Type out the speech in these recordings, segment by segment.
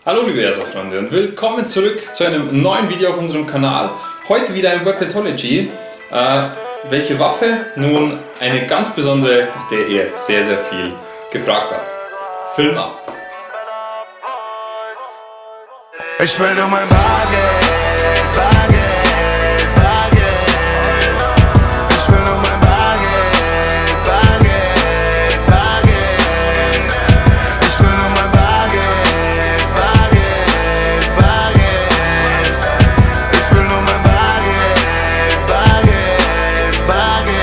Hallo liebe Airsoft-Freunde und willkommen zurück zu einem neuen Video auf unserem Kanal. Heute wieder ein Weapatology. Welche Waffe? Nun eine ganz besondere, nach der ihr sehr viel gefragt habt. Film ab! Ich will nur mein Bargeld, Bargeld, Bargeld. Ich will nur mein Bargeld, Bargeld, Bargeld. Ich will nur mein Bargeld, Bargeld, Bargeld. Ich will nur mein Bargeld, Bargeld, Bargeld.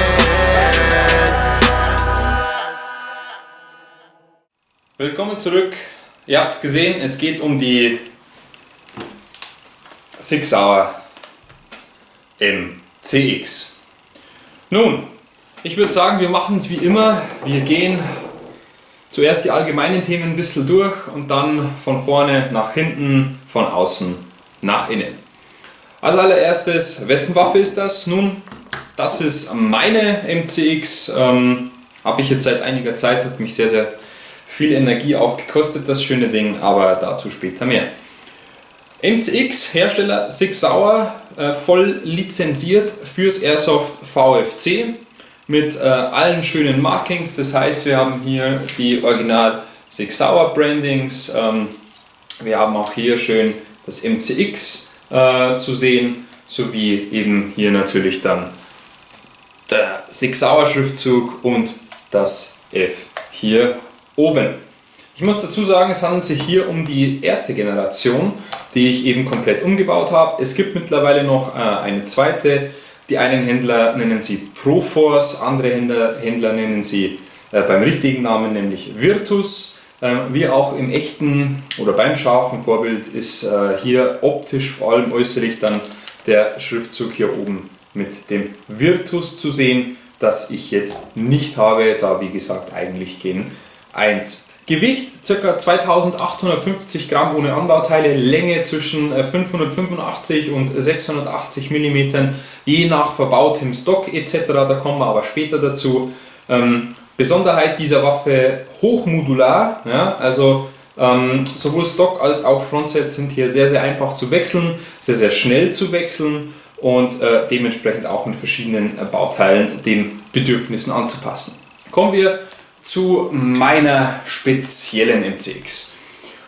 Willkommen zurück. Ihr habt es gesehen, es geht um die SIG Sauer MCX. Nun, ich würde sagen, wir machen es wie immer. Wir gehen zuerst die allgemeinen Themen ein bisschen durch und dann von vorne nach hinten, von außen nach innen. Als allererstes, wessen Waffe ist das? Nun, das ist meine MCX. Habe ich jetzt seit einiger Zeit, hat mich sehr viel Energie auch gekostet, das schöne Ding, aber dazu später mehr. MCX, Hersteller SIG Sauer, voll lizenziert fürs Airsoft VFC mit allen schönen Markings. Das heißt, wir haben hier die Original SIG Sauer Brandings. Wir haben auch hier schön das MCX zu sehen, sowie eben hier natürlich dann der SIG Sauer Schriftzug und das F hier oben. Ich muss dazu sagen, es handelt sich hier um die erste Generation, die ich eben komplett umgebaut habe. Es gibt mittlerweile noch eine zweite. Die einen Händler nennen sie Proforce, andere Händler nennen sie beim richtigen Namen, nämlich Virtus. Wie auch im echten oder beim scharfen Vorbild ist hier optisch, vor allem äußerlich, dann der Schriftzug hier oben mit dem Virtus zu sehen, das ich jetzt nicht habe, da wie gesagt eigentlich Gen 1. Gewicht ca. 2850 Gramm ohne Anbauteile, Länge zwischen 585 und 680 mm, je nach verbautem Stock etc. Da kommen wir aber später dazu. Besonderheit dieser Waffe, hochmodular, ja, also sowohl Stock als auch Frontset sind hier sehr einfach zu wechseln, sehr schnell zu wechseln und dementsprechend auch mit verschiedenen Bauteilen den Bedürfnissen anzupassen. Kommen wir zu meiner speziellen MCX.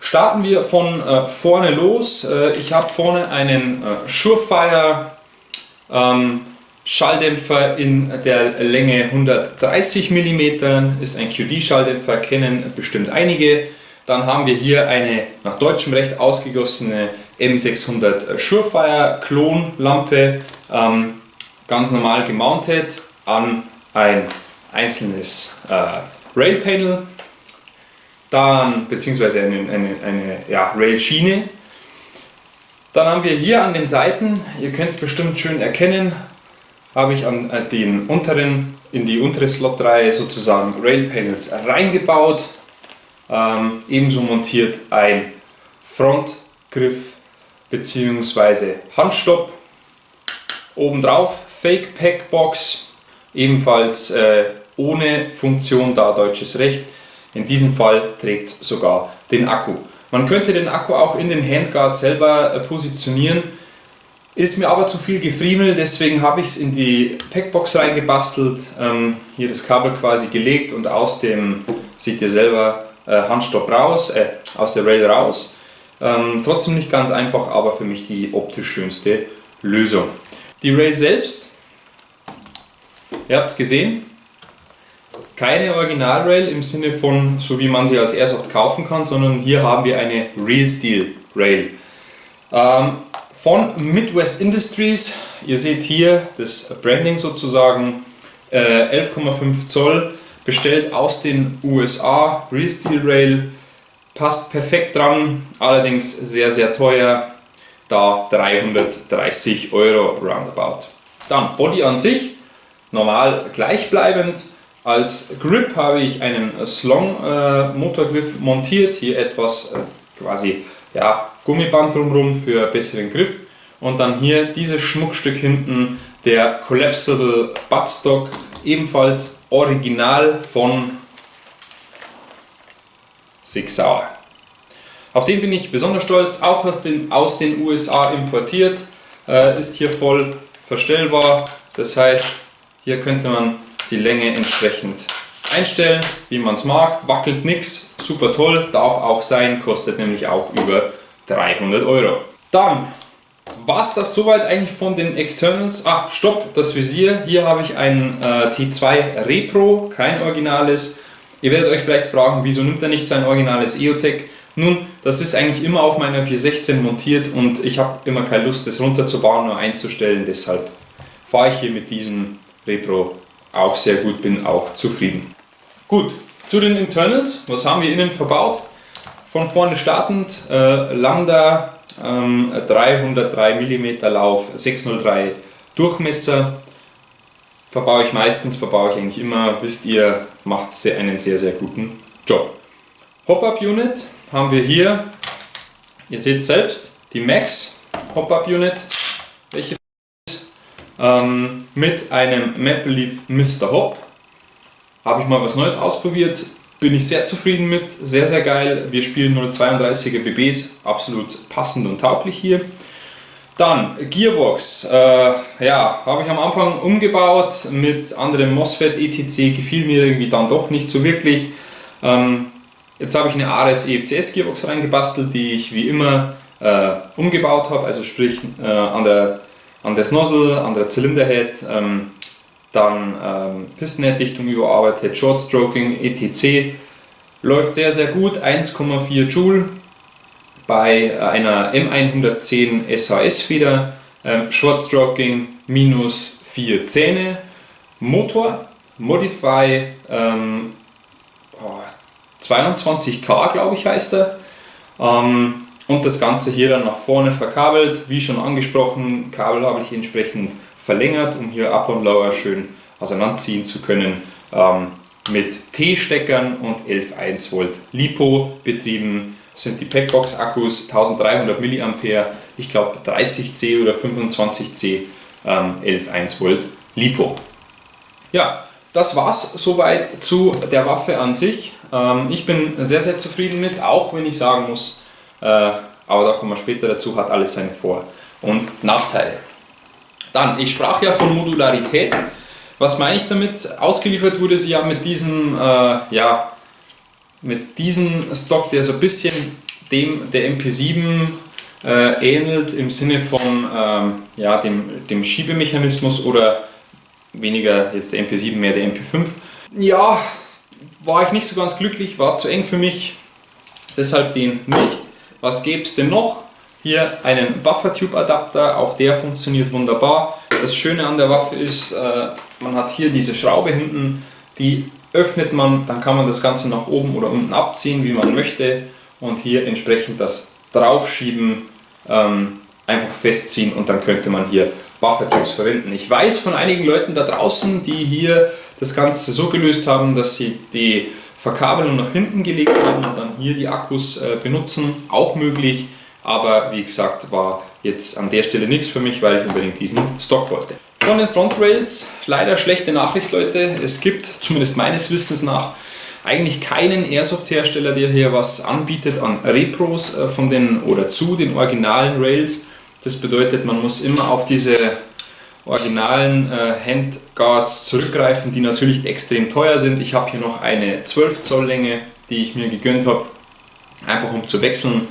Starten wir von vorne los. Ich habe vorne einen Surefire Schalldämpfer in der Länge 130 mm, ist ein QD-Schalldämpfer, kennen bestimmt einige. Dann haben wir hier eine nach deutschem Recht ausgegossene M600 Surefire Klonlampe, ganz normal gemountet an ein einzelnes Rail-Panel, dann beziehungsweise eine Rail-Schiene. Dann haben wir hier an den Seiten, ihr könnt es bestimmt schön erkennen, habe ich an in die untere Slot-Reihe sozusagen Rail-Panels reingebaut. Ebenso montiert ein Frontgriff bzw. Handstopp. Obendrauf Fake Pack Box, ebenfalls ohne Funktion, da deutsches Recht. In diesem Fall trägt es sogar den Akku. Man könnte den Akku auch in den Handguard selber positionieren, ist mir aber zu viel Gefriemel, deswegen habe ich es in die Packbox reingebastelt, hier das Kabel quasi gelegt und aus dem, seht ihr selber, Handstopp raus, aus der Rail raus. Trotzdem nicht ganz einfach, aber für mich die optisch schönste Lösung. Die Rail selbst, ihr habt es gesehen, keine Original-Rail im Sinne von, so wie man sie als Airsoft kaufen kann, sondern hier haben wir eine Real Steel Rail. Von Midwest Industries, ihr seht hier das Branding sozusagen, 11,5 Zoll, bestellt aus den USA, Real Steel Rail, passt perfekt dran, allerdings sehr teuer, da 330 Euro roundabout. Dann Body an sich, normal gleichbleibend. Als Grip habe ich einen Slong Motorgriff montiert, hier etwas quasi Gummiband drumherum für besseren Griff und dann hier dieses Schmuckstück hinten, der Collapsible Buttstock, ebenfalls original von SIG Sauer. Auf den bin ich besonders stolz, auch aus den USA importiert, ist hier voll verstellbar. Das heißt, hier könnte man die Länge entsprechend einstellen, wie man es mag, wackelt nichts, super toll, darf auch sein, kostet nämlich auch über 300 Euro. Dann war es das soweit eigentlich von den Externals. Stopp, das Visier. Hier habe ich ein T2 Repro, kein originales. Ihr werdet euch vielleicht fragen, wieso nimmt er nicht sein originales EOTech? Nun, das ist eigentlich immer auf meiner 416 montiert und ich habe immer keine Lust, das runterzubauen oder einzustellen. Deshalb fahre ich hier mit diesem Repro auch sehr gut, bin auch zufrieden. Gut, zu den Internals. Was haben wir innen verbaut? Von vorne startend Lambda 303 mm Lauf, 603 Durchmesser. Verbaue ich eigentlich immer, wisst ihr, macht einen sehr, sehr guten Job. Hop-Up-Unit haben wir hier, ihr seht selbst, die Max Hop-Up-Unit, welche ist, mit einem Maple Leaf Mr. Hop. Habe ich mal was Neues ausprobiert, bin ich sehr zufrieden mit, sehr, sehr geil. Wir spielen 0,32er BBs, absolut passend und tauglich hier. Dann Gearbox, habe ich am Anfang umgebaut mit anderem MOSFET, etc. Gefiel mir irgendwie dann doch nicht so wirklich. Jetzt habe ich eine Ares EFCS Gearbox reingebastelt, die ich wie immer umgebaut habe, also sprich anderes Nozzle, anderer Zylinderhead, dann Pistenhead-Dichtung überarbeitet, Shortstroking, etc. Läuft sehr, sehr gut, 1,4 Joule bei einer M110 SHS-Feder, Shortstroking minus 4 Zähne, Motor, Modify 22K, glaube ich, heißt er. Und das Ganze hier dann nach vorne verkabelt, wie schon angesprochen, Kabel habe ich entsprechend verlängert, um hier Up und Lower schön auseinanderziehen zu können, mit T-Steckern und 11,1 Volt LiPo betrieben. Sind die Packbox Akkus 1300 mA, ich glaube 30C oder 25C, 11,1 Volt LiPo. Ja, das war's soweit zu der Waffe an sich. Ich bin sehr, sehr zufrieden mit, auch wenn ich sagen muss, aber da kommen wir später dazu, hat alles seine Vor- und Nachteile. Dann, ich sprach ja von Modularität. Was meine ich damit? Ausgeliefert wurde sie ja mit diesem, mit diesem Stock, der so ein bisschen dem der MP7 ähnelt, im Sinne von dem Schiebemechanismus oder weniger jetzt der MP7, mehr der MP5. Ja, war ich nicht so ganz glücklich, war zu eng für mich, deshalb den nicht. Was gäbe es denn noch? Hier einen Buffer-Tube-Adapter, auch der funktioniert wunderbar. Das Schöne an der Waffe ist, man hat hier diese Schraube hinten, die öffnet man, dann kann man das Ganze nach oben oder unten abziehen, wie man möchte, und hier entsprechend das Draufschieben einfach festziehen und dann könnte man hier Buffer-Tubes verwenden. Ich weiß von einigen Leuten da draußen, die hier das Ganze so gelöst haben, dass sie die Verkabelung nach hinten gelegt haben und dann hier die Akkus benutzen, auch möglich. Aber wie gesagt, war jetzt an der Stelle nichts für mich, weil ich unbedingt diesen Stock wollte. Von den Frontrails, leider schlechte Nachricht, Leute. Es gibt, zumindest meines Wissens nach, eigentlich keinen Airsoft-Hersteller, der hier was anbietet an Repros zu den originalen Rails. Das bedeutet, man muss immer auf diese originalen Handguards zurückgreifen, die natürlich extrem teuer sind. Ich habe hier noch eine 12 Zoll Länge, die ich mir gegönnt habe, einfach um zu wechseln.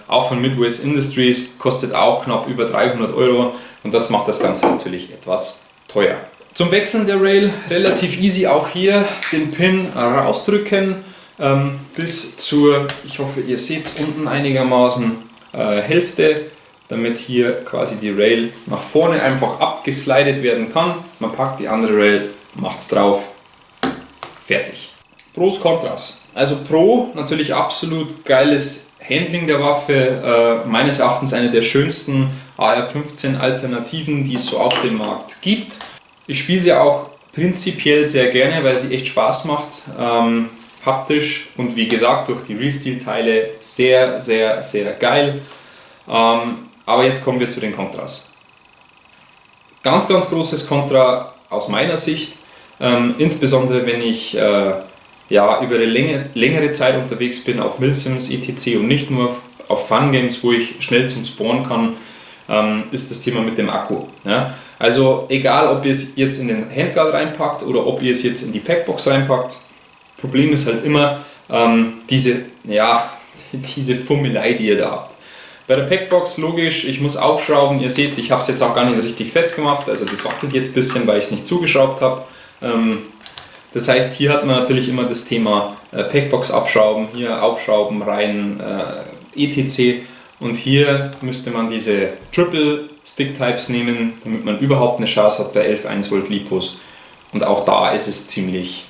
Auch von Midwest Industries, kostet auch knapp über 300 Euro und das macht das Ganze natürlich etwas teuer. Zum Wechseln der Rail relativ easy, auch hier den Pin rausdrücken bis zur, ich hoffe ihr seht es unten einigermaßen, Hälfte, damit hier quasi die Rail nach vorne einfach abgeslidet werden kann. Man packt die andere Rail, macht es drauf, fertig. Pros, Kontras. Also Pro, natürlich absolut geiles Handling der Waffe, meines Erachtens eine der schönsten AR-15 Alternativen, die es so auf dem Markt gibt. Ich spiele sie auch prinzipiell sehr gerne, weil sie echt Spaß macht, haptisch und wie gesagt durch die Real-Steel-Teile sehr, sehr, sehr geil. Aber jetzt kommen wir zu den Kontras. Ganz, ganz großes Kontra aus meiner Sicht, insbesondere wenn ich ja, über eine längere Zeit unterwegs bin auf Milsims etc. und nicht nur auf Fun Games, wo ich schnell zum Spawn kann, ist das Thema mit dem Akku. Ja? Also egal, ob ihr es jetzt in den Handguard reinpackt oder ob ihr es jetzt in die Packbox reinpackt, Problem ist halt immer diese Fummelei, die ihr da habt. Bei der Packbox, logisch, ich muss aufschrauben, ihr seht, ich habe es jetzt auch gar nicht richtig festgemacht, also das wackelt jetzt ein bisschen, weil ich es nicht zugeschraubt habe. Das heißt, hier hat man natürlich immer das Thema Packbox abschrauben, hier aufschrauben, rein, etc. Und hier müsste man diese Triple Stick Types nehmen, damit man überhaupt eine Chance hat bei 11,1 Volt Lipos. Und auch da ist es ziemlich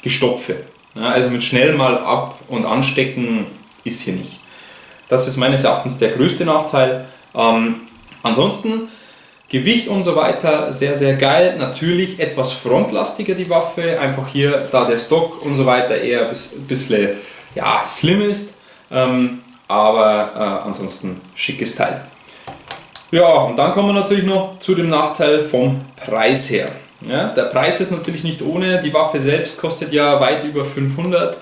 gestopfe. Ja, also mit schnell mal ab- und anstecken ist hier nicht. Das ist meines Erachtens der größte Nachteil. Ansonsten Gewicht und so weiter, sehr, sehr geil. Natürlich etwas frontlastiger die Waffe, einfach hier, da der Stock und so weiter eher ein bisschen slim ist. Aber ansonsten schickes Teil. Ja, und dann kommen wir natürlich noch zu dem Nachteil vom Preis her. Ja, der Preis ist natürlich nicht ohne, die Waffe selbst kostet ja weit über 500.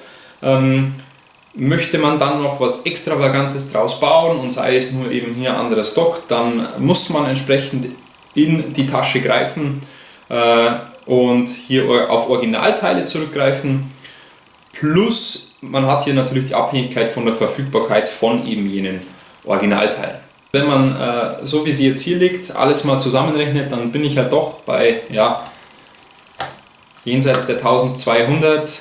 Möchte man dann noch was Extravagantes draus bauen und sei es nur eben hier anderer Stock, dann muss man entsprechend in die Tasche greifen und hier auf Originalteile zurückgreifen. Plus man hat hier natürlich die Abhängigkeit von der Verfügbarkeit von eben jenen Originalteilen. Wenn man, so wie sie jetzt hier liegt, alles mal zusammenrechnet, dann bin ich ja doch bei jenseits der 1200.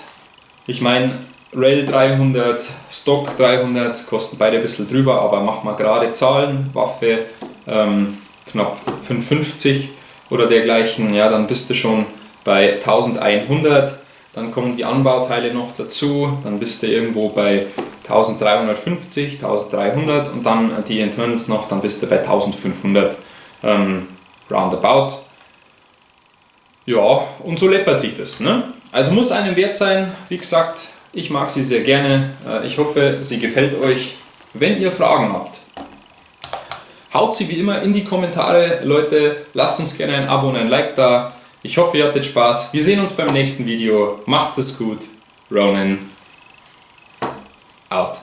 Ich meine, Rail 300, Stock 300, kosten beide ein bisschen drüber, aber mach mal gerade Zahlen, Waffe knapp 550 oder dergleichen, ja, dann bist du schon bei 1100. Dann kommen die Anbauteile noch dazu, dann bist du irgendwo bei 1350, 1300 und dann die Internals noch, dann bist du bei 1500 roundabout. Ja, und so läppert sich das. Ne? Also muss einem wert sein, wie gesagt, ich mag sie sehr gerne. Ich hoffe, sie gefällt euch. Wenn ihr Fragen habt, haut sie wie immer in die Kommentare. Leute, lasst uns gerne ein Abo und ein Like da. Ich hoffe, ihr hattet Spaß. Wir sehen uns beim nächsten Video. Macht's es gut. Ronin out.